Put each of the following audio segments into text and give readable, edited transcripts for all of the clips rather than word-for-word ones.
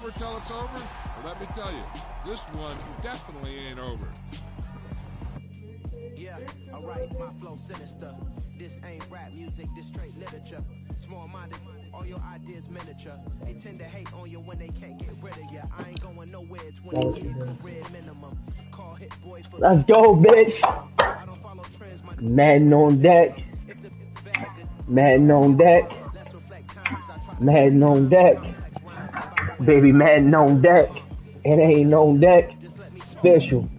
over till it's over? Well, let me tell you, this one definitely ain't over. Yeah, alright, my flow sinister. This ain't rap music, this straight literature. Small-minded, all your ideas miniature. They tend to hate on you when they can't get rid of you. I ain't going nowhere, 20 year career minimum. Call hit boy for let's go, bitch. I don't follow trends, my Madden on deck. Madden on deck. Madden on deck. Baby, Madden on deck. It ain't on deck. Special.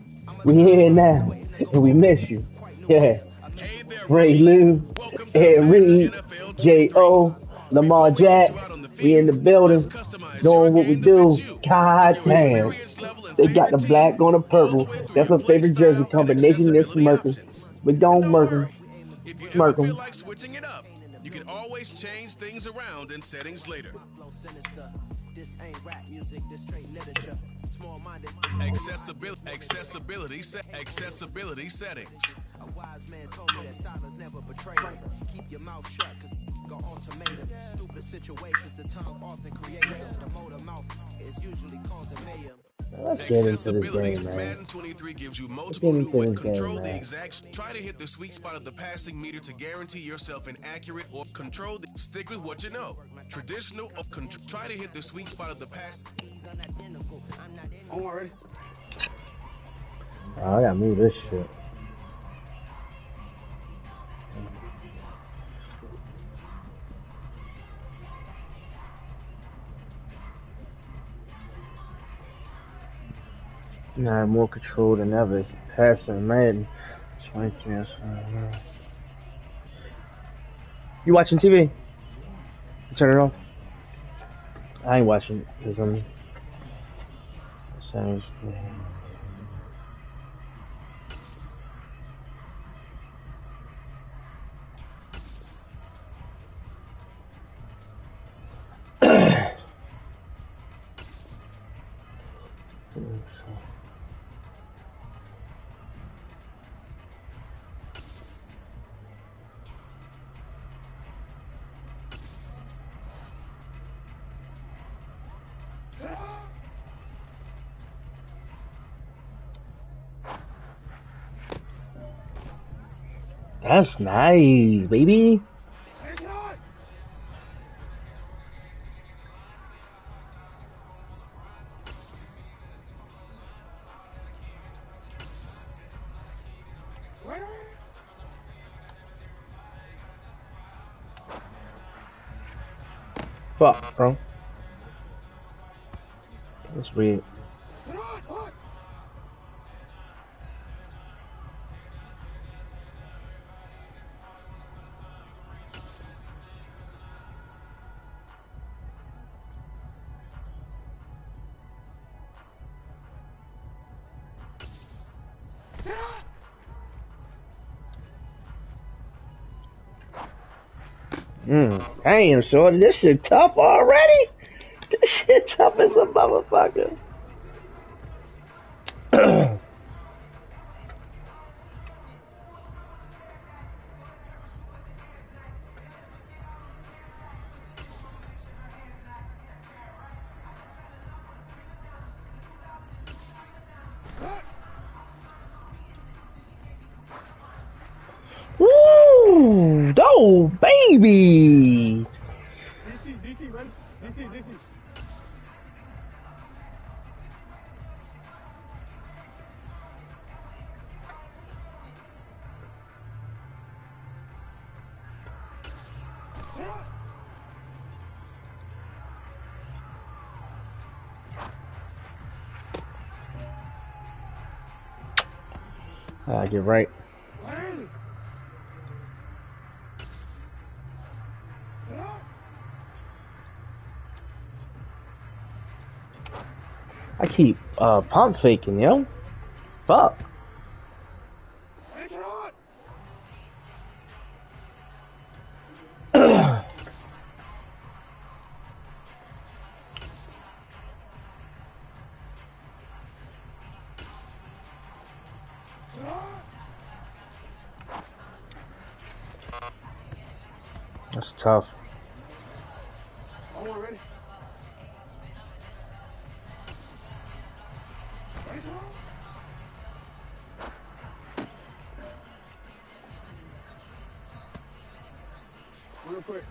We here now, and we miss you. Yeah. Hey there, Ray rookie. Lou, Welcome to Ed Madden Reed, NFL 23. J.O., Lamar Before we get Jack. you out on the We in the field, let's building, customize your doing what we game to fit do. you. From God your damn. experience level and They got favorite the team, black on the all the purple. way through That's your my play favorite jersey style and combination. This accessibility Merkin. options. We And don't don't Merkin. worry, if you ever feel Merkin. like switching it up, you can always change things around in settings later. This ain't rap music, this straight literature. Small-minded. Accessibility settings. A wise man told me that silence never betrayed him. Keep your mouth shut, cause got ultimatums. Stupid situations, the tongue often creates them. The motor mouth is usually causing mayhem. Let's get into this game, man. Madden 23 gives you multiple new ways to control the exact. Try to hit the sweet spot of the passing meter to guarantee yourself an accurate or control. Stick with what you know. Traditional or try to hit the sweet spot of the pass. I'm already. Oh, I gotta move this shit. Now more control than ever. Passing Madden 23. You watching TV? Turn it off. I ain't watching it because I'm. Sounds. That's nice, baby. Fuck, bro. That's weird. Damn, shorty, this shit tough already? This shit tough as a motherfucker. Woo! Oh, baby! DC, man. DC. I get right. I keep pump faking, yo. Fuck. That's tough. I'm already. Real quick.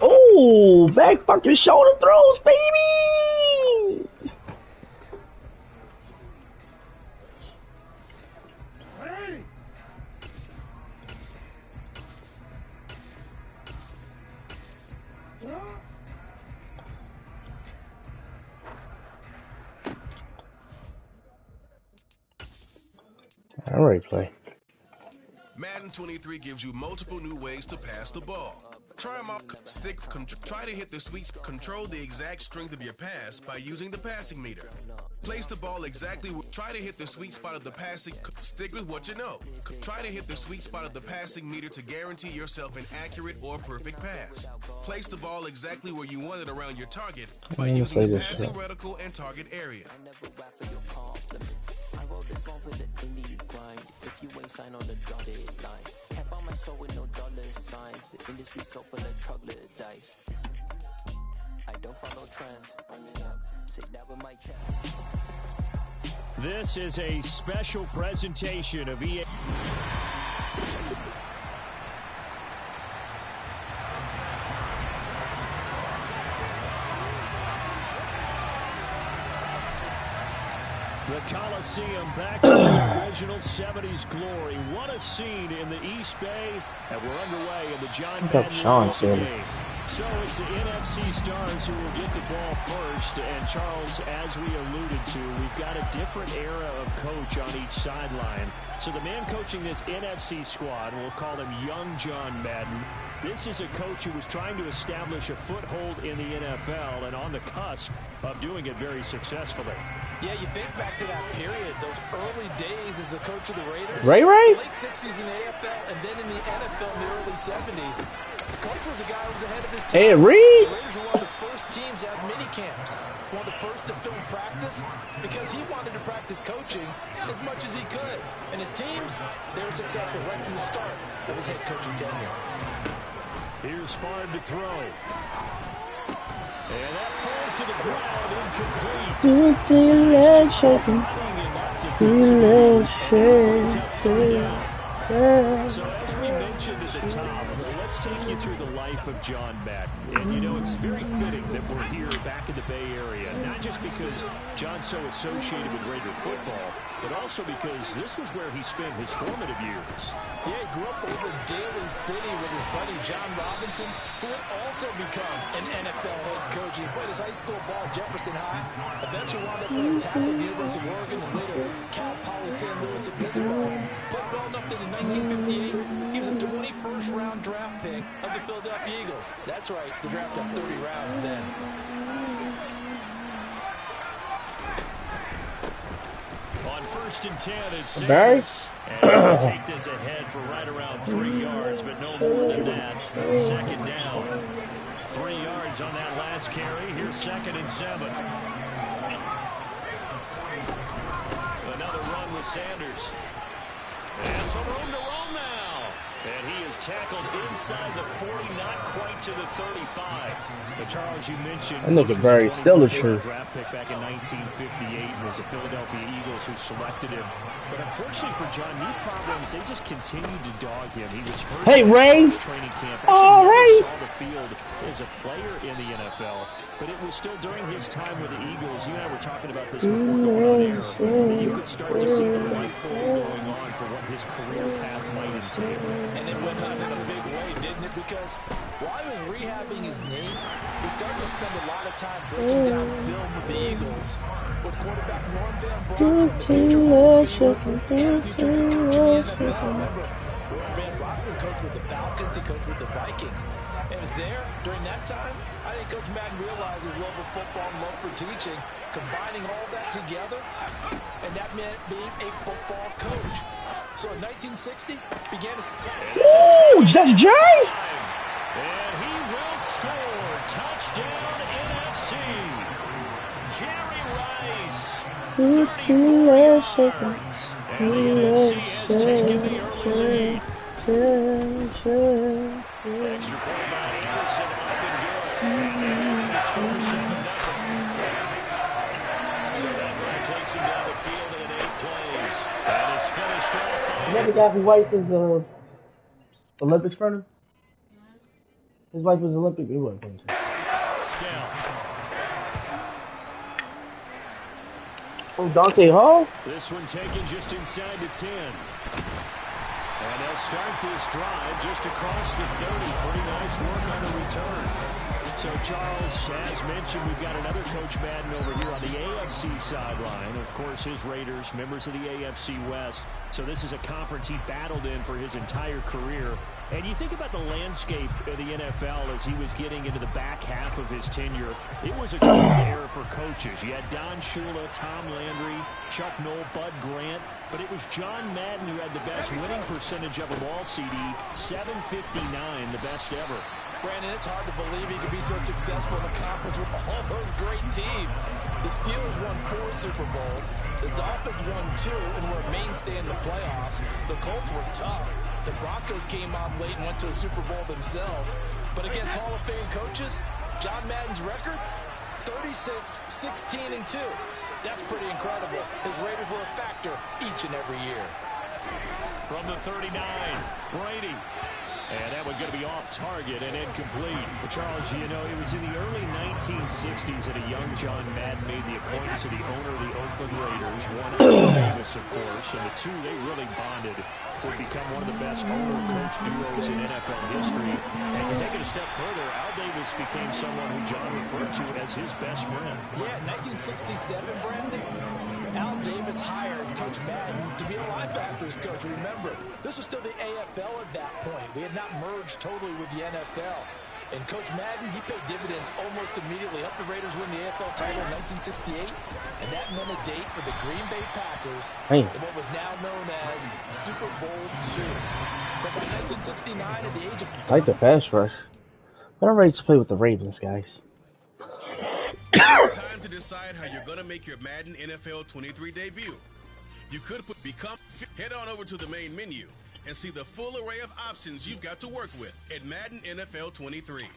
Oh, back fucking shoulder throws, baby! All right, play. Madden 23 gives you multiple new ways to pass the ball. Try them out. Try to hit the sweet spot. Control the exact strength of your pass by using the passing meter. Place the ball exactly. Try to hit the sweet spot of the passing. Stick with what you know. Try to hit the sweet spot of the passing meter to guarantee yourself an accurate or perfect pass. Place the ball exactly where you want it around your target by using the passing reticle and target area. This one for the indie grind. If you ain't signed on the dotted line, can't buy my soul with no dollar signs. The industry so full of troglodytes. I don't follow trends. Say that with my chat. This is a special presentation of EA. The Coliseum back to its original 70s glory. What a scene in the East Bay. And we're underway in the John Madden game. So it's the NFC stars who will get the ball first. And Charles, as we alluded to, we've got a different era of coach on each sideline. So the man coaching this NFC squad, we'll call him Young John Madden. This is a coach who was trying to establish a foothold in the NFL and on the cusp of doing it very successfully. Yeah, you think back to that period, those early days as the coach of the Raiders. Ray? The late 60s in the AFL and then in the NFL in the early 70s. The coach was a guy who was ahead of his time. Hey, Reed! The Raiders were one of the first teams to have mini camps. One of the first to film practice because he wanted to practice coaching as much as he could. And his teams, they were successful right from the start of his head coaching tenure. Here's Favre to throw. And that falls to the ground, incomplete. Do your leg shaking. So as we mentioned at the top, let's take you through the life of John Madden. And you know, it's very fitting that we're here back in the Bay Area, not just because John's so associated with Raider football, but also because this was where he spent his formative years. Yeah, he grew up over in Daly City with his buddy John Robinson, who would also become an NFL head coach. He played his high school ball at Jefferson High, eventually wound up playing tackle at the University of Oregon, and later Cal Poly San Luis Obispo. Played well enough that in 1958, he was a 21st round draft pick of the Philadelphia Eagles. That's right, the draft got 30 rounds then. On 1st and 10, it's Sanders. And he's going to take this ahead for right around 3 yards, but no more than that. 2nd down. 3 yards on that last carry. Here's 2nd and 7. Another run with Sanders. And some room to roam now. And he is tackled inside the 40, not quite to the 35. But Charles, you mentioned... That nigga very still the truth. Draft pick back in 1958 was the Philadelphia Eagles who selected him. But unfortunately for John, knee problems, they just continued to dog him. He was hurt hey, Ray! Training camp. Oh, Ray! Saw the field as a player in the NFL, but it was still during his time with the Eagles. You and I were talking about this before going on air. That you could start to see the light bulb going on for what his career path might entail. And it went on in a big way, didn't it? Because while he was rehabbing his knee, he started to spend a lot of time breaking down film with the Eagles. With quarterback Norm Van Brocklin, future Hall of Famer, and future head coach in the NFL. Remember, Norm Van Brocklin coached with the Falcons. He coached with the Vikings. And it's there during that time, I think Coach Madden realized his love of football and love for teaching, combining all that together, and that meant being a football coach. So in 1960, began his... Ooh, that's Jay! And he will score. Touchdown NFC. Jerry Rice. 34 yards. And the NFC has taken the early lead. Extra point by Anderson up and good. It's the score 7-0. So that drive takes him down the field in 8 plays. And it's finished off. You know the guy who wiped his Olympics for him? His wife was Olympic. He wasn't playing. Down. Oh, Dante Hall? This one taken just inside the 10. And they'll start this drive just across the 30. Pretty nice work on the return. So, Charles, as mentioned, we've got another Coach Madden over here on the AFC sideline. Of course, his Raiders, members of the AFC West. So this is a conference he battled in for his entire career. And you think about the landscape of the NFL as he was getting into the back half of his tenure. It was a golden era for coaches. You had Don Shula, Tom Landry, Chuck Noll, Bud Grant. But it was John Madden who had the best winning percentage of them all, CD. 759, the best ever. Brandon, it's hard to believe he could be so successful in a conference with all those great teams. The Steelers won 4 Super Bowls. The Dolphins won 2 and were a mainstay in the playoffs. The Colts were tough. The Broncos came on late and went to a Super Bowl themselves. But against Hall of Fame coaches, John Madden's record, 36, 16, and 2. That's pretty incredible. His Raiders were a factor each and every year. From the 39, Brady. And that one's going to be off target and incomplete. But Charles, you know, it was in the early 1960s that a young John Madden made the acquaintance of the owner of the Oakland Raiders, one Al Davis, of course. And the two, they really bonded. Would become one of the best owner-coach duos in NFL history. And to take it a step further, Al Davis became someone who John referred to as his best friend. Yeah, 1967, Brandon, Al Davis hired Coach Madden to be a linebackers coach. Remember, this was still the AFL at that point. We had not merged totally with the NFL. And Coach Madden, he paid dividends almost immediately. Helped the Raiders win the AFL title in 1968. And that meant a date with the Green Bay Packers in what was now known as Super Bowl II. But by 1969, at the age of... I like the pass rush. But I'm ready to play with the Ravens, guys. Time to decide how you're going to make your Madden NFL 23 debut. You could head on over to the main menu and see the full array of options you've got to work with at Madden NFL 23.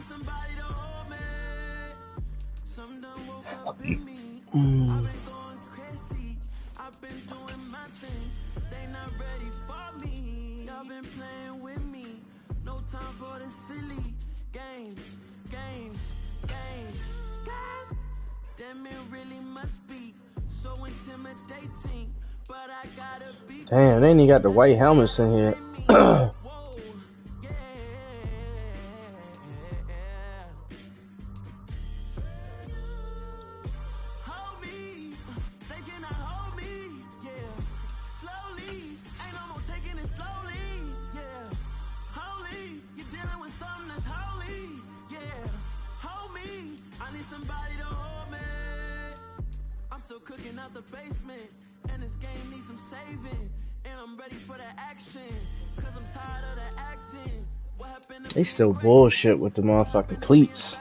Somebody to hold me. Some done woke up in me. I've been going crazy. I've been doing my thing. They not ready for me. Y'all been playing with me. No time for the silly games. God damn, it really must be so intimidating. But I gotta be. Damn, they ain't even got the white helmets in here. Cooking out the basement, and this game needs some saving, and I'm ready for the action, cause I'm tired of the acting. What happened to They still bullshit with the motherfucking cleats.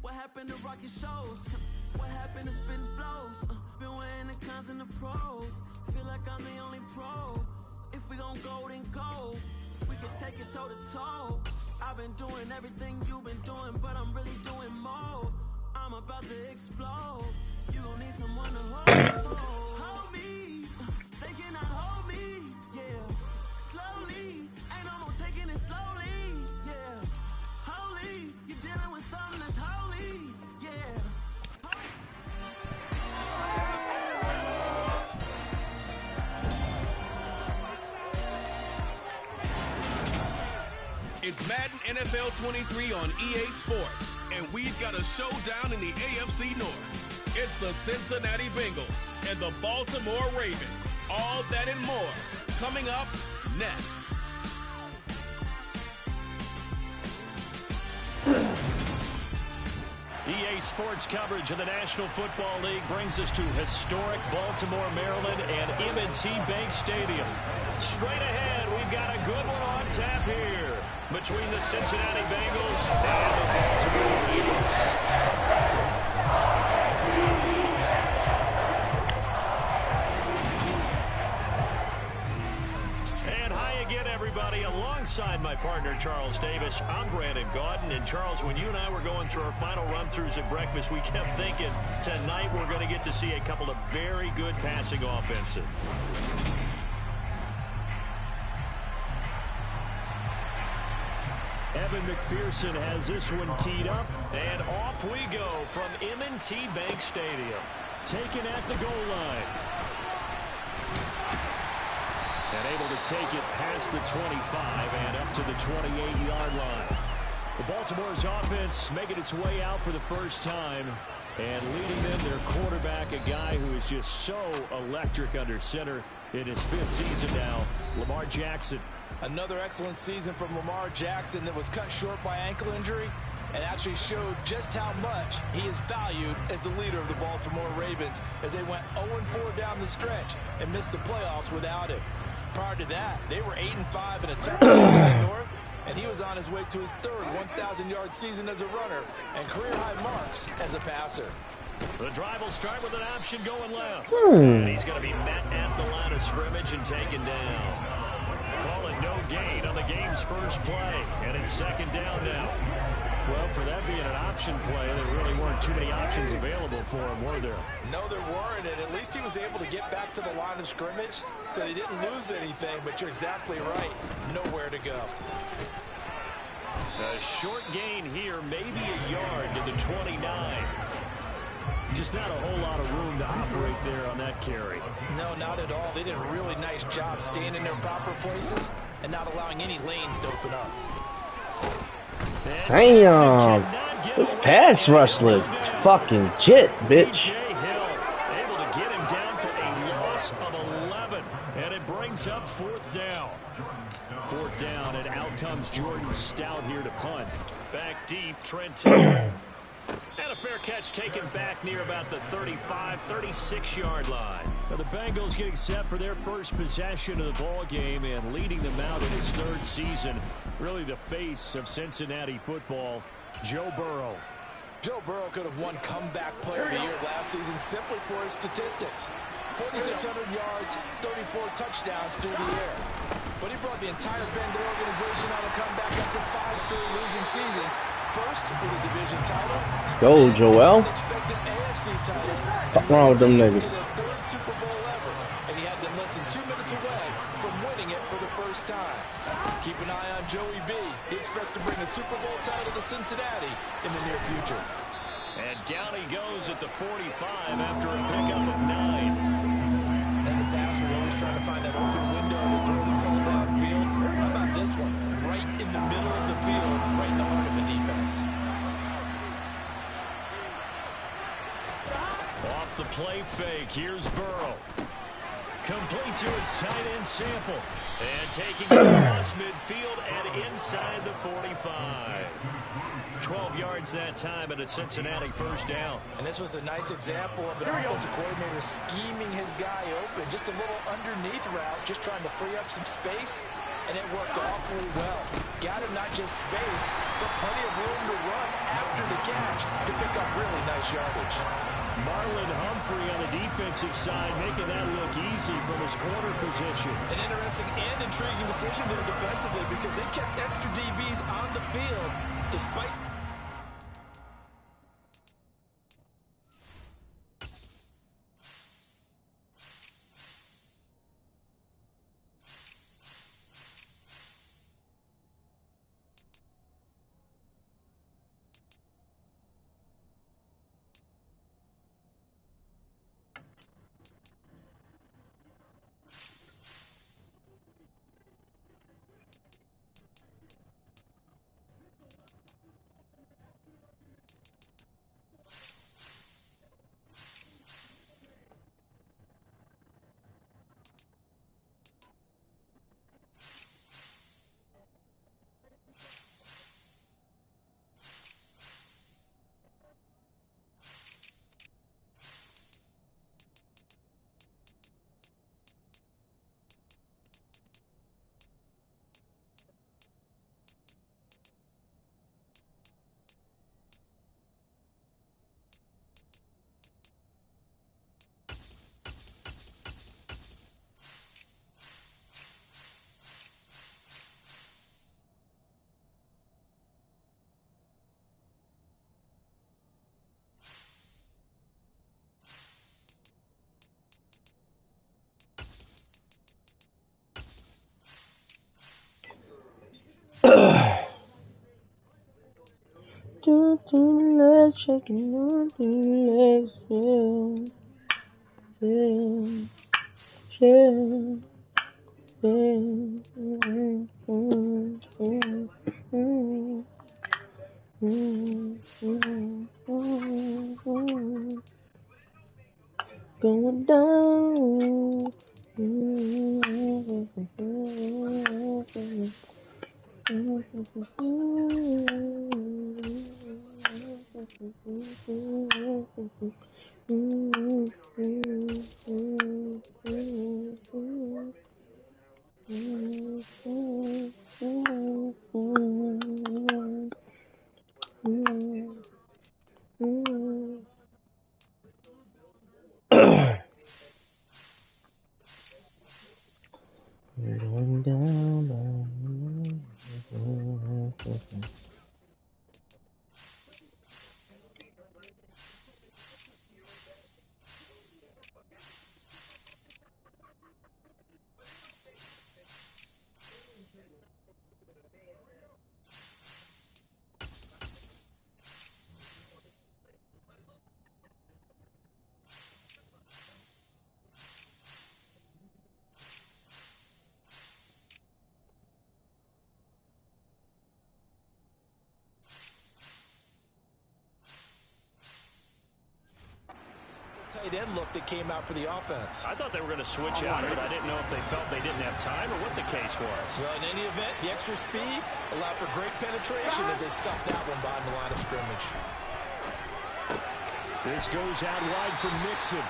What happened to rocky shows? What happened to spin flows? Been wearing the cons and the pros. Feel like I'm the only pro. If we gon' go, then go. We can take it toe to toe. I've been doing everything you've been doing, but I'm really doing more. I'm about to explode. You gon' need someone to hold me. They cannot hold me. Madden NFL 23 on EA Sports, and we've got a showdown in the AFC North. It's the Cincinnati Bengals and the Baltimore Ravens. All that and more coming up next. EA Sports coverage of the National Football League brings us to historic Baltimore, Maryland, and M&T Bank Stadium. Straight ahead, we've got a good one on tap here between the Cincinnati Bengals and the Baltimore Ravens. Everybody, alongside my partner Charles Davis, I'm Brandon Gaudin. And Charles, when you and I were going through our final run-throughs at breakfast, we kept thinking tonight we're going to get to see a couple of very good passing offenses. Evan McPherson has this one teed up, and off we go from M&T Bank Stadium. Taken at the goal line. And able to take it past the 25 and up to the 28-yard line. The Baltimore's offense making its way out for the first time. And leading them, their quarterback, a guy who is just so electric under center in his 5th season now, Lamar Jackson. Another excellent season from Lamar Jackson that was cut short by ankle injury and actually showed just how much he is valued as the leader of the Baltimore Ravens as they went 0-4 down the stretch and missed the playoffs without him. Prior to that, they were 8-5 in a tough NFC North, and he was on his way to his 3rd 1,000-yard season as a runner and career-high marks as a passer. The drive will start with an option going left. And he's going to be met at the line of scrimmage and taken down. Call it no gain on the game's first play, and it's 2nd down now. Well, for that being an option play, there really weren't too many options available for him, were there? No, there weren't, and at least he was able to get back to the line of scrimmage, so he didn't lose anything, but you're exactly right. Nowhere to go. A short gain here, maybe a yard to the 29. Just not a whole lot of room to operate there on that carry. No, not at all. They did a really nice job staying in their proper places and not allowing any lanes to open up. Damn, this pass rush look fucking jit, bitch. Able to get him down for a loss of 11, and it brings up 4th down. 4th down, and out comes Jordan Stout here to punt. Back deep, Trent Taylor. And a fair catch taken back near about the 35, 36-yard line. Now the Bengals getting set for their first possession of the ball game and leading them out in his 3rd season. Really the face of Cincinnati football, Joe Burrow. Joe Burrow could have won Comeback Player of the Year last season simply for his statistics. 4,600 yards, 34 touchdowns through the air. But he brought the entire Bengal organization on a comeback after 5 straight losing seasons. First with a division title. Go, Joel. Expected AFC title. What's wrong with them niggas? To their 3rd Super Bowl ever, and he had them less than 2 minutes away from winning it for the first time. Keep an eye on Joey B. He expects to bring a Super Bowl title to Cincinnati in the near future. And down he goes at the 45 after a pickup of 9. As a passer, you're always trying to find that open window to throw the ball downfield. How about this one? Right in the middle of the field, right in the heart of the defense. Off the play fake, here's Burrow. Complete to his tight end Sample. And taking it across midfield and inside the 45. 12 yards that time and a Cincinnati 1st down. And this was a nice example of an offensive coordinator scheming his guy open. Just a little underneath route, just trying to free up some space. And it worked awfully well. Got him not just space, but plenty of room to run after the catch to pick up really nice yardage. Marlon Humphrey on the defensive side making that look easy from his corner position. An interesting and intriguing decision there defensively because they kept extra DBs on the field despite... legs, shaking on the legs, going down. Going down. Tight end look that came out for the offense. I thought they were going to switch out of it. I didn't know if they felt they didn't have time or what the case was. Well, in any event, the extra speed allowed for great penetration as they stuffed that one behind the line of scrimmage. This goes out wide for Mixon.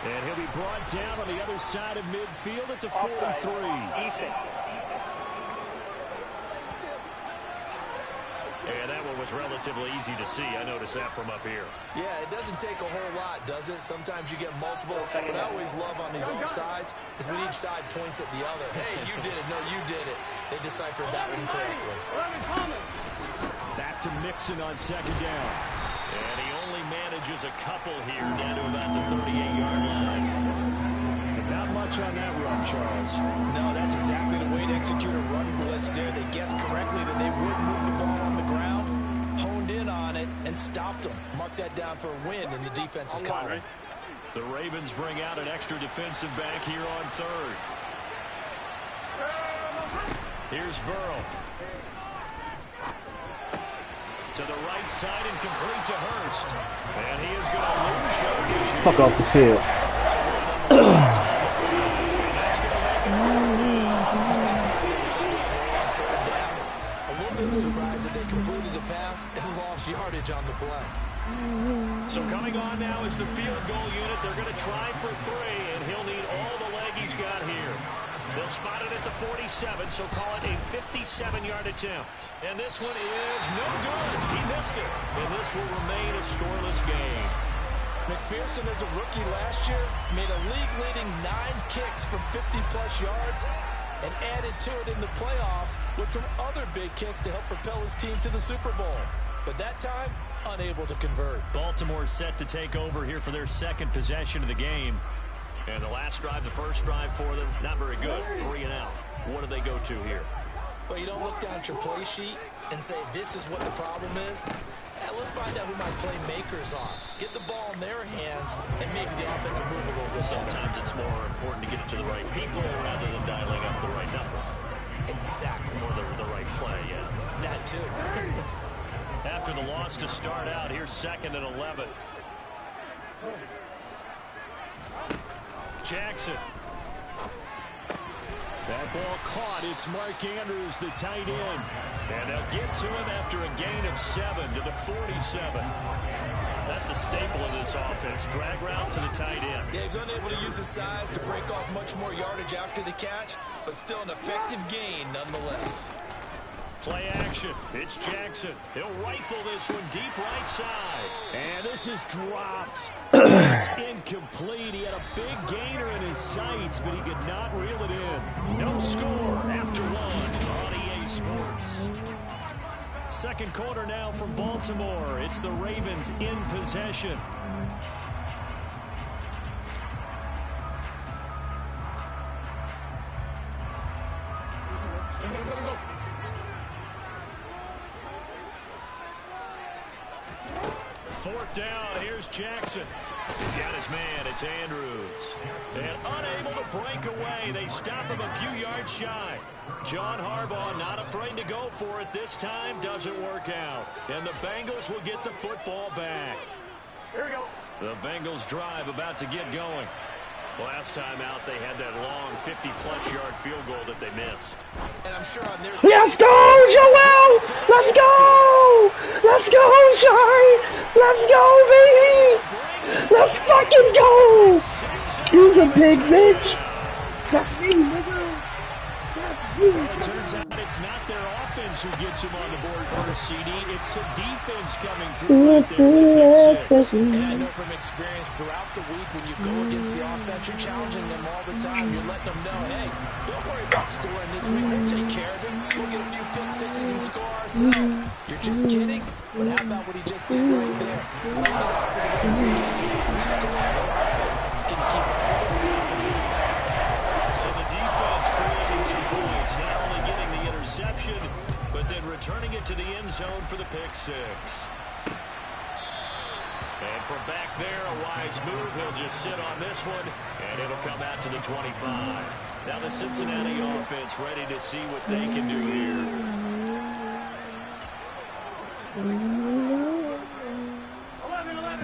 And he'll be brought down on the other side of midfield at the 43. And that one was relatively easy to see. I noticed that from up here. Yeah, it doesn't take a whole lot, does it? Sometimes you get multiples. What I always love on these offsides is when each side points at the other. Hey, you did it. No, you did it. They deciphered that one correctly. Back to Mixon on second down. And he only manages a couple here down to about the 38-yard line. Not much on that run, Charles. No, that's exactly the way to execute a run blitz there. They guessed correctly that they would move the ball on the ground, honed in on it, and stopped them. Mark that down for a win in the defense's column. The Ravens bring out an extra defensive back here on third. Here's Burrow. To the right side and complete to Hurst. And he is going to lose yardage. Fuck off the field. A little bit of surprise that they completed the pass and lost yardage on the play. So coming on now is the field goal unit. They're going to try for 3, and he'll need all the leg he's got here. They'll spot it at the 47, so call it a 57-yard attempt. And this one is no good. He missed it. And this will remain a scoreless game. McPherson, as a rookie last year, made a league-leading 9 kicks from 50-plus yards and added to it in the playoffs with some other big kicks to help propel his team to the Super Bowl. But that time, unable to convert. Baltimore set to take over here for their second possession of the game. And the last drive, the first drive for them, not very good. 3 and out. What do they go to here? Well, you don't look down at your play sheet and say, this is what the problem is. Let's find out who my playmakers are. Get the ball in their hands, and maybe the offense will move a little bit. Sometimes it's more important to get it to the right people rather than dialing up the right number. Exactly. Or the right play, yeah. That too. After the loss to start out, here's 2nd and 11. Jackson. That ball caught. It's Mark Andrews, the tight end. And they'll get to him after a gain of 7 to the 47. That's a staple of this offense. Drag route to the tight end. Yeah, he's unable to use his size to break off much more yardage after the catch, but still an effective gain nonetheless. Play action. It's Jackson. He'll rifle this one deep right side. And this is dropped. It's incomplete. He had a big gainer in his sights, but he could not reel it in. No score after 1 on EA Sports. Second quarter now from Baltimore. It's the Ravens in possession. 4th down. Here's Jackson. He's got his man. It's Andrews. And unable to break away. They stop him a few yards shy. John Harbaugh not afraid to go for it this time. Doesn't work out. And the Bengals will get the football back. Here we go. The Bengals drive about to get going. Last time out, they had that long 50-plus yard field goal that they missed. And I'm sure on their Let's go, Joel! Let's go! Let's go, Shai! Let's go, baby! Let's fucking go! He's a big bitch! That's me, nigga! Well, it turns out it's not their offense who gets him on the board first, CD. It's the defense coming through right there with pick 6. And I know from experience throughout the week when you go against the offense, you're challenging them all the time. You're letting them know, hey, don't worry about scoring this week. We'll take care of it. We'll get a few pick 6s and score ourselves. You're just kidding? But how about what he just did right there? Lined it up for the rest of the game. He scored on offense. Can you keep up with us? So the defense creating some points, not only getting the interception, but then returning it to the end zone for the pick 6. And from back there, a wise move. He'll just sit on this one, and it'll come out to the 25. Now the Cincinnati offense ready to see what they can do here.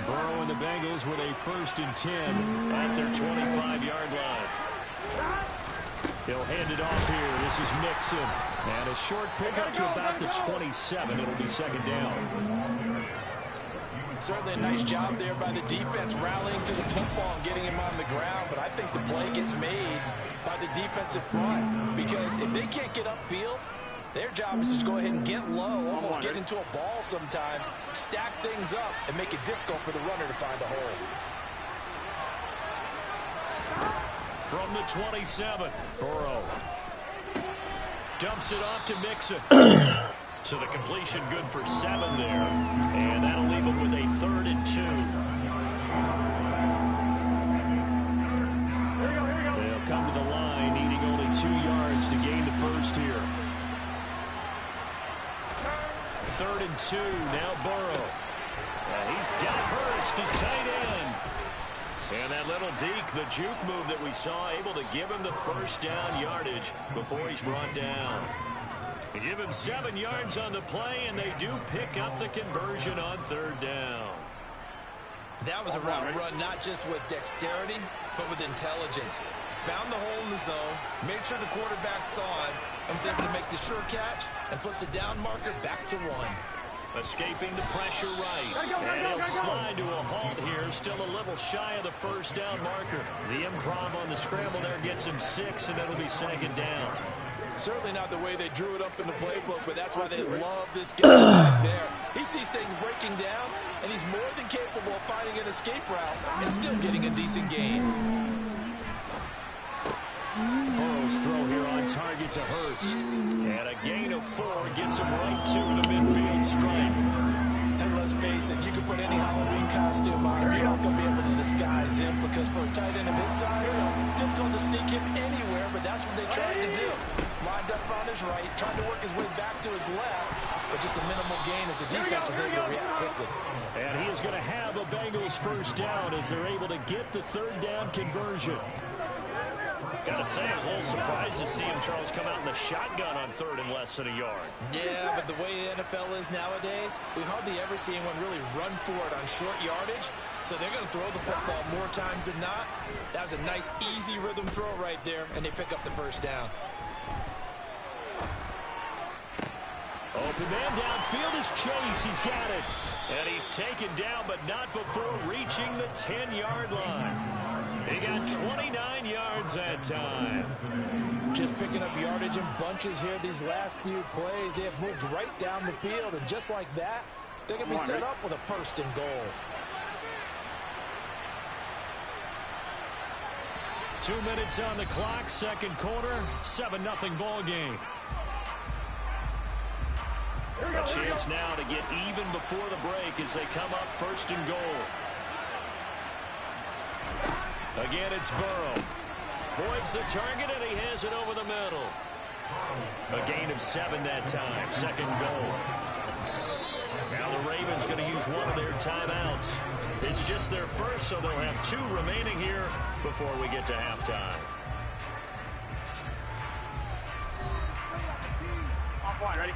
Burrow and the Bengals with a 1st and 10 at their 25-yard line. He'll hand it off here. This is Mixon. And a short pickup to about the 27. It'll be 2nd down. Certainly a nice job there by the defense rallying to the football and getting him on the ground. But I think the play gets made by the defensive front. Because if they can't get upfield, their job is to go ahead and get low, almost get into a ball sometimes, stack things up, and make it difficult for the runner to find a hole. From the 27, Burrow dumps it off to Mixon. So the completion good for 7 there. And that'll leave him with a 3rd and 2. They'll come to the line, needing only 2 yards to gain the 1st here. 3rd and 2, now Burrow. He's got Hurst, his tight end. And that little deke, the juke move that we saw, able to give him the 1st down yardage before he's brought down. They give him 7 yards on the play, and they do pick up the conversion on 3rd down. That was a route run, not just with dexterity, but with intelligence. Found the hole in the zone, made sure the quarterback saw it, and was able to make the sure catch and flip the down marker back to 1. Escaping the pressure right. And he'll slide to a halt here. Still a little shy of the 1st down marker. The improv on the scramble there gets him 6, and it'll be 2nd down. Certainly not the way they drew it up in the playbook, but that's why they love this guy back there. He sees things breaking down, and he's more than capable of finding an escape route and still getting a decent gain. Burrow's throw here on target to Hurst. And a gain of 4 gets him right to the midfield stripe. And let's face it, you can put any Halloween costume on him. You're not going to be able to disguise him because for a tight end of his size, difficult to sneak him anywhere, but that's what they tried to do. Lined up on his right, trying to work his way back to his left, but just a minimal gain as the defense was able to react quickly. And he is going to have a Bengals 1st down as they're able to get the 3rd down conversion. Gotta say, I was a little surprised to see him, Charles, come out in the shotgun on 3rd and less than a yard. Yeah, but the way the NFL is nowadays, we hardly ever see anyone really run for it on short yardage. So they're going to throw the football more times than not. That was a nice, easy rhythm throw right there, and they pick up the 1st down. Open man downfield is Chase. He's got it. And he's taken down, but not before reaching the 10-yard line. He got 29 yards that time. Just picking up yardage in bunches here these last few plays. They have moved right down the field, and just like that, they're going to be set up with a 1st and goal. 2 minutes on the clock, 2nd quarter, 7-0 ball game. A chance now to get even before the break as they come up 1st and goal. Again, it's Burrow. Voids the target, and he has it over the middle. A gain of 7 that time. 2nd goal. Now Now the Ravens going to use one of their timeouts. It's just their first, so they'll have 2 remaining here before we get to halftime. Ready?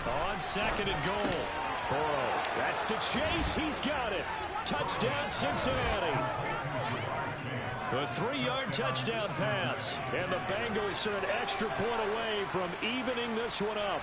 On 2nd and goal. Burrow. That's to Chase. He's got it. Touchdown, Cincinnati. A 3-yard touchdown pass. And the Bengals are an extra point away from evening this one up.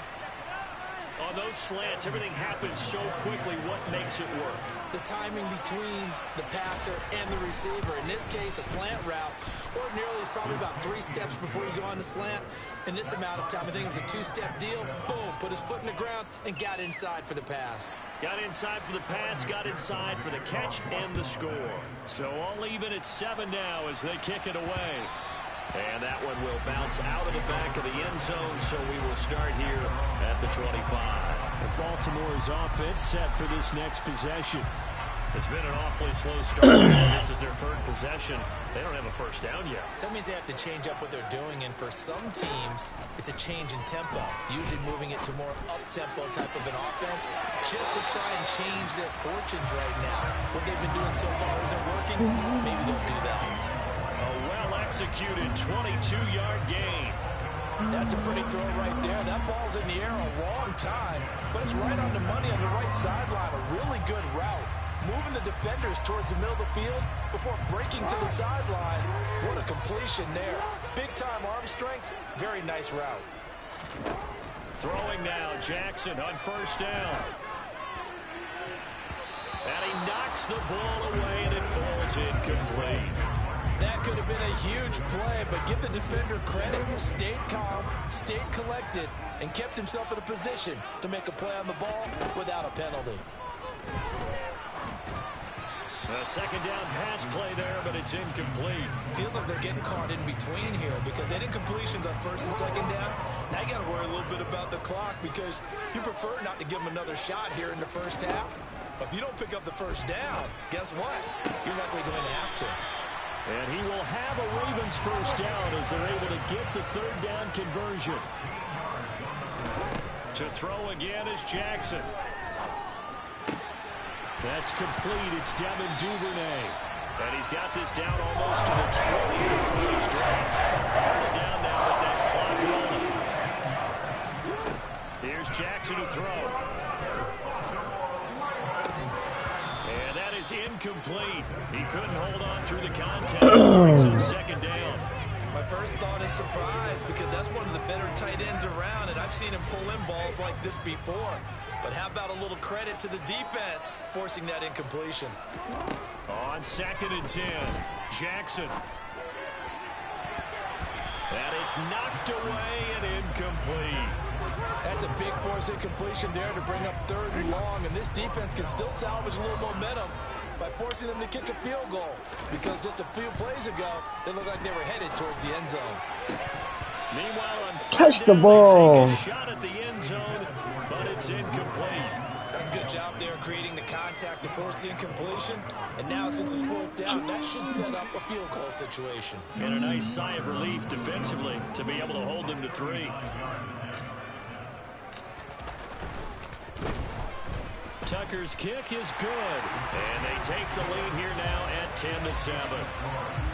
On those slants, everything happens so quickly. What makes it work? The timing between the passer and the receiver. In this case, a slant route ordinarily is probably about 3 steps before you go on the slant. In this amount of time, I think it was a 2-step deal. Boom, put his foot in the ground and got inside for the pass. Got inside for the pass, got inside for the catch and the score. So all even at 7 now as they kick it away. And that one will bounce out of the back of the end zone, so we will start here at the 25. Baltimore's offense set for this next possession. It's been an awfully slow start. This is their 3rd possession. They don't have a first down yet. So that means they have to change up what they're doing, and for some teams, it's a change in tempo, usually moving it to more up-tempo type of an offense, just to try and change their fortunes right now. What they've been doing so far isn't working. Maybe they'll do that. A well-executed 22-yard gain. That's a pretty throw right there. That ball's in the air a long time, but it's right on the money on the right sideline. A really good route. Moving the defenders towards the middle of the field before breaking to the sideline. What a completion there. Big-time arm strength. Very nice route. Throwing now, Jackson on 1st down. And he knocks the ball away, and it falls incomplete. That could have been a huge play, but give the defender credit. Stayed calm, stayed collected, and kept himself in a position to make a play on the ball without a penalty. A 2nd down pass play there, but it's incomplete. Feels like they're getting caught in between here because they had incompletions on 1st and 2nd down. Now you got to worry a little bit about the clock because you prefer not to give them another shot here in the 1st half. But if you don't pick up the 1st down, guess what? You're likely going to have to. And he will have a Ravens 1st down as they're able to get the 3rd down conversion. To throw again is Jackson. That's complete. It's Devin Duvernay. And he's got this down almost to the 20 before he's dropped. 1st down now with that clock rolling. Here's Jackson to throw. And that is incomplete. He couldn't hold on through the contact. Brings up 2nd down. My first thought is surprise because that's one of the better tight ends around, and I've seen him pull in balls like this before. But how about a little credit to the defense forcing that incompletion? On 2nd and 10, Jackson. And it's knocked away and incomplete. That's a big force incompletion there to bring up 3rd and long, and this defense can still salvage a little momentum by forcing them to kick a field goal because just a few plays ago, they looked like they were headed towards the end zone. Meanwhile, on touch the down, ball. they take a shot at the end zone, but it's incomplete. That's a good job there creating the contact to force the incompletion. And now since it's 4th down, that should set up a field goal situation. And a nice sigh of relief defensively to be able to hold them to 3. Tucker's kick is good. And they take the lead here now at 10-7.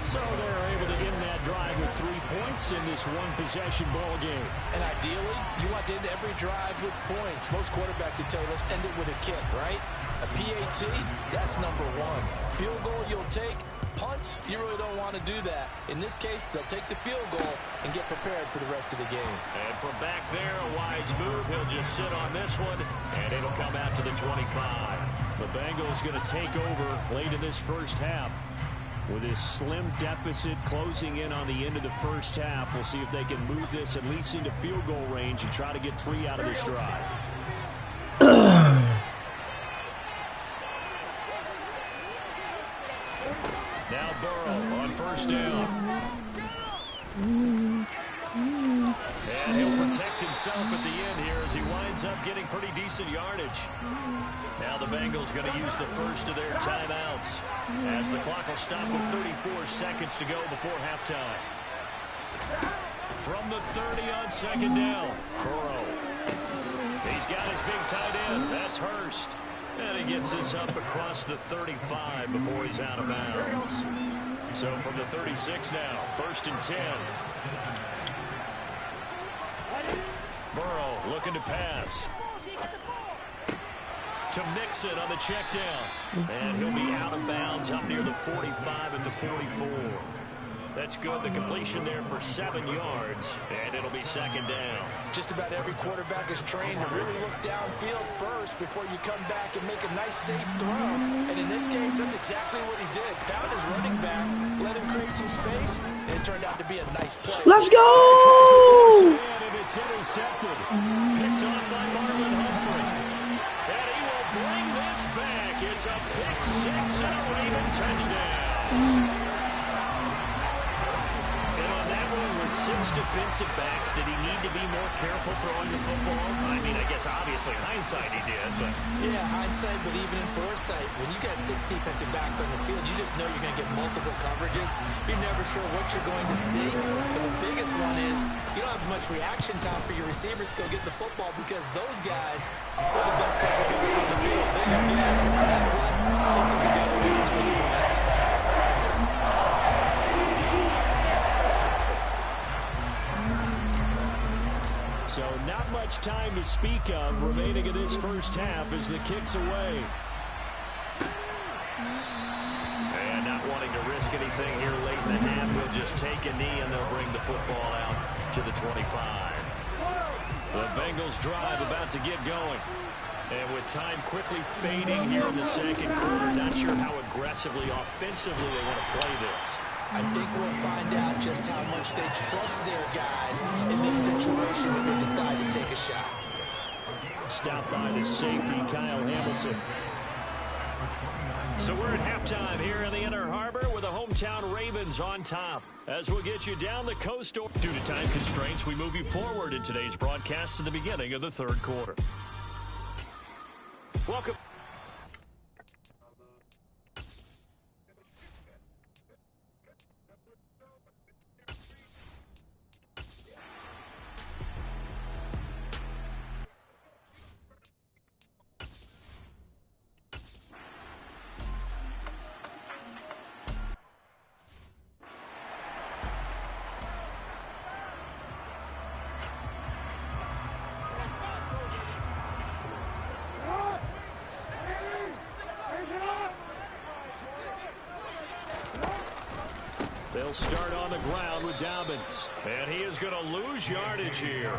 So they're able to end that drive with 3 points in this one-possession ball game. And ideally, you want to end every drive with points. Most quarterbacks would tell you, let's end it with a kick, right? A PAT, that's number 1. Field goal you'll take. Punts, you really don't want to do that. In this case, they'll take the field goal and get prepared for the rest of the game. And from back there, a wise move. He'll just sit on this one, and it'll come out to the 25. The Bengals going to take over late in this 1st half. With his slim deficit closing in on the end of the 1st half, we'll see if they can move this at least into field goal range and try to get 3 out of this drive. Now Burrow on 1st down. And he'll protect himself at the end here as he winds up getting pretty decent yardage. Now the Bengals going to use the 1st of their timeouts as the clock will stop with 34 seconds to go before halftime. From the 30 on second down, Burrow. He's got his big tight end. That's Hurst. And he gets this up across the 35 before he's out of bounds. So from the 36 now, 1st and 10. Burrow looking to pass. To Mixon on the check down. And he'll be out of bounds up near the 45 at the 44. That's good. The completion there for 7 yards. And it'll be second down. Just about every quarterback is trained to really look downfield first before you come back and make a nice, safe throw. And in this case, that's exactly what he did. Found his running back, let him create some space, and it turned out to be a nice play. Let's go! And it's intercepted. Picked off by Marlon Humphrey. And he will bring this back. It's a pick six and a Raven touchdown. 6 defensive backs. Did he need to be more careful throwing the football? I mean, I guess obviously hindsight he did, but... Yeah, hindsight, but even in foresight, when you got 6 defensive backs on the field, you just know you're going to get multiple coverages. You're never sure what you're going to see. But the biggest one is you don't have much reaction time for your receivers to go get the football because those guys are the best couple guys on the field. They can get it. And on that play, they took a good away for 6 points. So not much time to speak of remaining in this first half as the kick's away. And not wanting to risk anything here late in the half, he'll just take a knee and they'll bring the football out to the 25. The Bengals drive about to get going. And with time quickly fading here in the second quarter, not sure how aggressively, offensively they want to play this. I think we'll find out just how much they trust their guys in this situation when they decide to take a shot. Stopped by the safety, Kyle Hamilton. So we're at halftime here in the Inner Harbor with the hometown Ravens on top. As we'll get you down the coast. Due to time constraints, we move you forward in today's broadcast to the beginning of the third quarter. Welcome. They'll start on the ground with Dobbins. And he is going to lose yardage here.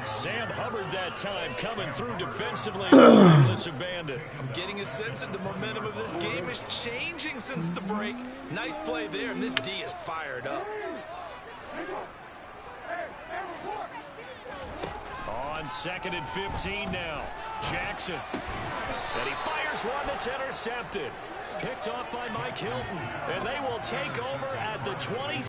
Sam Hubbard that time coming through defensively. Reckless abandon. I'm getting a sense that the momentum of this game is changing since the break. Nice play there, and this D is fired up. On 2nd and 15 now. Jackson. And he fires one that's intercepted. Picked off by Mike Hilton. And they will take over at the 20.